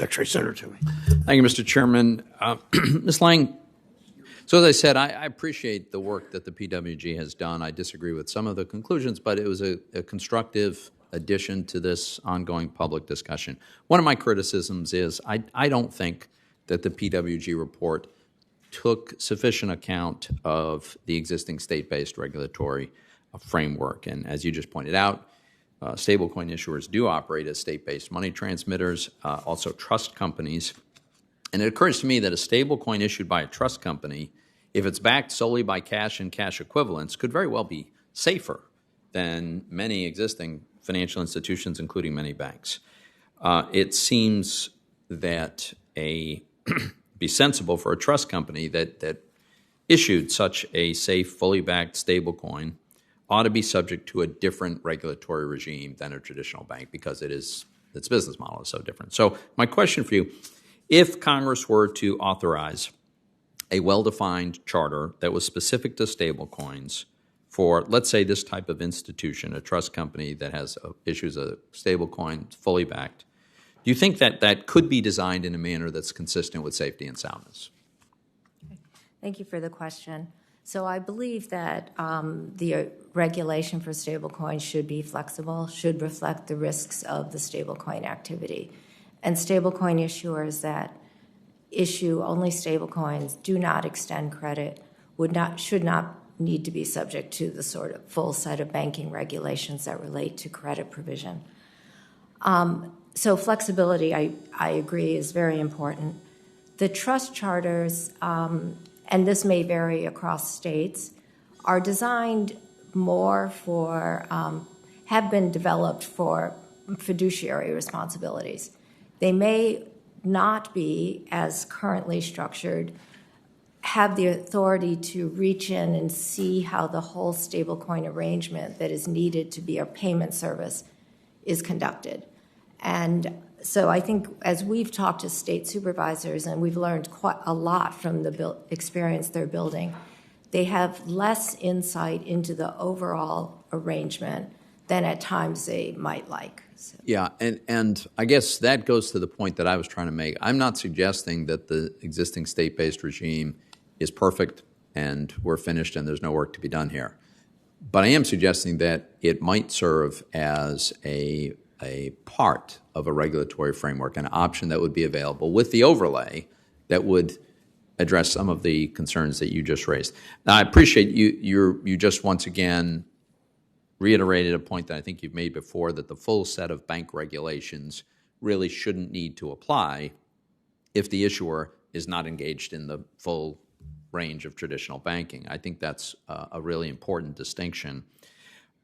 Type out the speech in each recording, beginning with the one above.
Secretary Senator Toomey. Thank you, Mr. Chairman. Ms. Lang, so as I said, I appreciate the work that the PWG has done. I disagree with some of the conclusions, but it was a constructive addition to this ongoing public discussion. One of my criticisms is I don't think that the PWG report took sufficient account of the existing state-based regulatory framework. And as you just pointed out, stablecoin issuers do operate as state-based money transmitters, also trust companies. And it occurs to me that a stablecoin issued by a trust company, if it's backed solely by cash and cash equivalents, could very well be safer than many existing financial institutions, including many banks. It seems that be sensible for a trust company that issued such a safe, fully backed stablecoin ought to be subject to a different regulatory regime than a traditional bank because its business model is so different. So my question for you, if Congress were to authorize a well-defined charter that was specific to stablecoins for, let's say, this type of institution, a trust company that issues a stablecoin fully backed, do you think that could be designed in a manner that's consistent with safety and soundness? Thank you for the question. So I believe that the regulation for stablecoins should be flexible, should reflect the risks of the stablecoin activity. And stablecoin issuers that issue only stablecoins, do not extend credit, should not need to be subject to the sort of full set of banking regulations that relate to credit provision. So flexibility, I agree, is very important. The trust charters, and this may vary across states, are designed more for, have been developed for fiduciary responsibilities. They may not be, as currently structured, have the authority to reach in and see how the whole stablecoin arrangement that is needed to be a payment service is conducted. And so I think as we've talked to state supervisors, and we've learned quite a lot from the experience they're building, they have less insight into the overall arrangement than at times they might like. So. Yeah, and I guess that goes to the point that I was trying to make. I'm not suggesting that the existing state-based regime is perfect and we're finished and there's no work to be done here. But I am suggesting that it might serve as a part of a regulatory framework, an option that would be available with the overlay that would address some of the concerns that you just raised. Now, I appreciate you just once again reiterated a point that I think you've made before, that the full set of bank regulations really shouldn't need to apply if the issuer is not engaged in the full range of traditional banking. I think that's a really important distinction.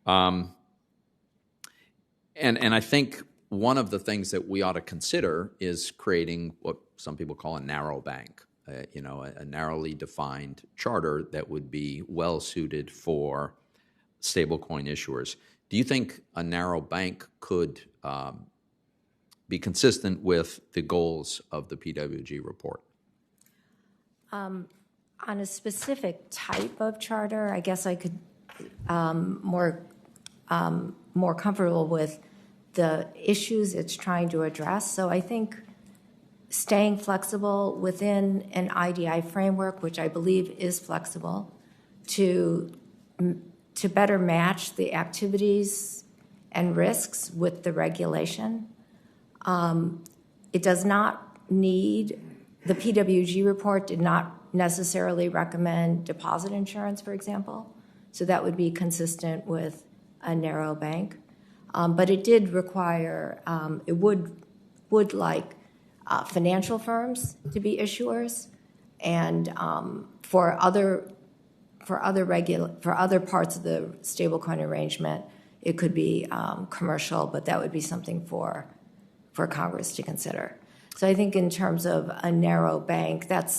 And I think one of the things that we ought to consider is creating what some people call a narrow bank, a narrowly defined charter that would be well suited for stablecoin issuers. Do you think a narrow bank could be consistent with the goals of the PWG report? On a specific type of charter, I guess I could more comfortable with the issues it's trying to address. So I think staying flexible within an IDI framework, which I believe is flexible, to better match the activities and risks with the regulation. It does not need, the PWG report did not necessarily recommend deposit insurance, for example. So that would be consistent with a narrow bank. But it did require, it would like financial firms to be issuers, and for other parts of the stablecoin arrangement, it could be commercial, but that would be something for Congress to consider. So I think in terms of a narrow bank, that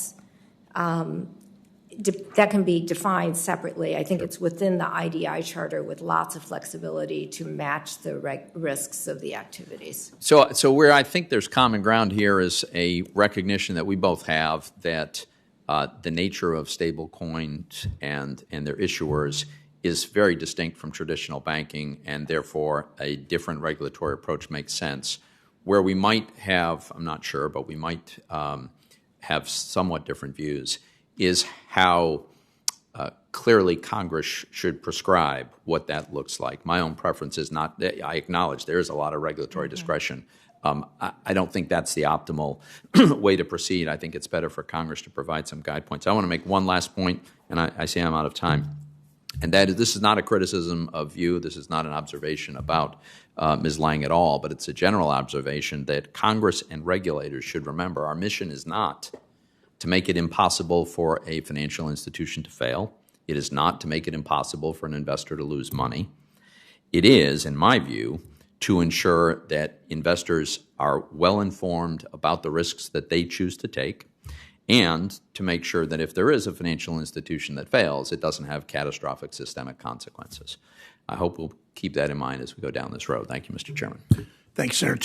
can be defined separately. I think it's within the IDI charter with lots of flexibility to match the risks of the activities. So where I think there's common ground here is a recognition that we both have that the nature of stable coins and their issuers is very distinct from traditional banking, and therefore a different regulatory approach makes sense. Where we might have, I'm not sure, but we might have somewhat different views, is how clearly Congress should prescribe what that looks like. My own preference is not, I acknowledge there is a lot of regulatory discretion. I don't think that's the optimal way to proceed. I think it's better for Congress to provide some guide points. I want to make one last point, and I see I'm out of time, and that is this is not a criticism of you. This is not an observation about Ms. Lang at all, but it's a general observation that Congress and regulators should remember our mission is not to make it impossible for a financial institution to fail. It is not to make it impossible for an investor to lose money. It is, in my view, to ensure that investors are well informed about the risks that they choose to take, and to make sure that if there is a financial institution that fails, it doesn't have catastrophic systemic consequences. I hope we'll keep that in mind as we go down this road. Thank you, Mr. Chairman. Thanks, Senator.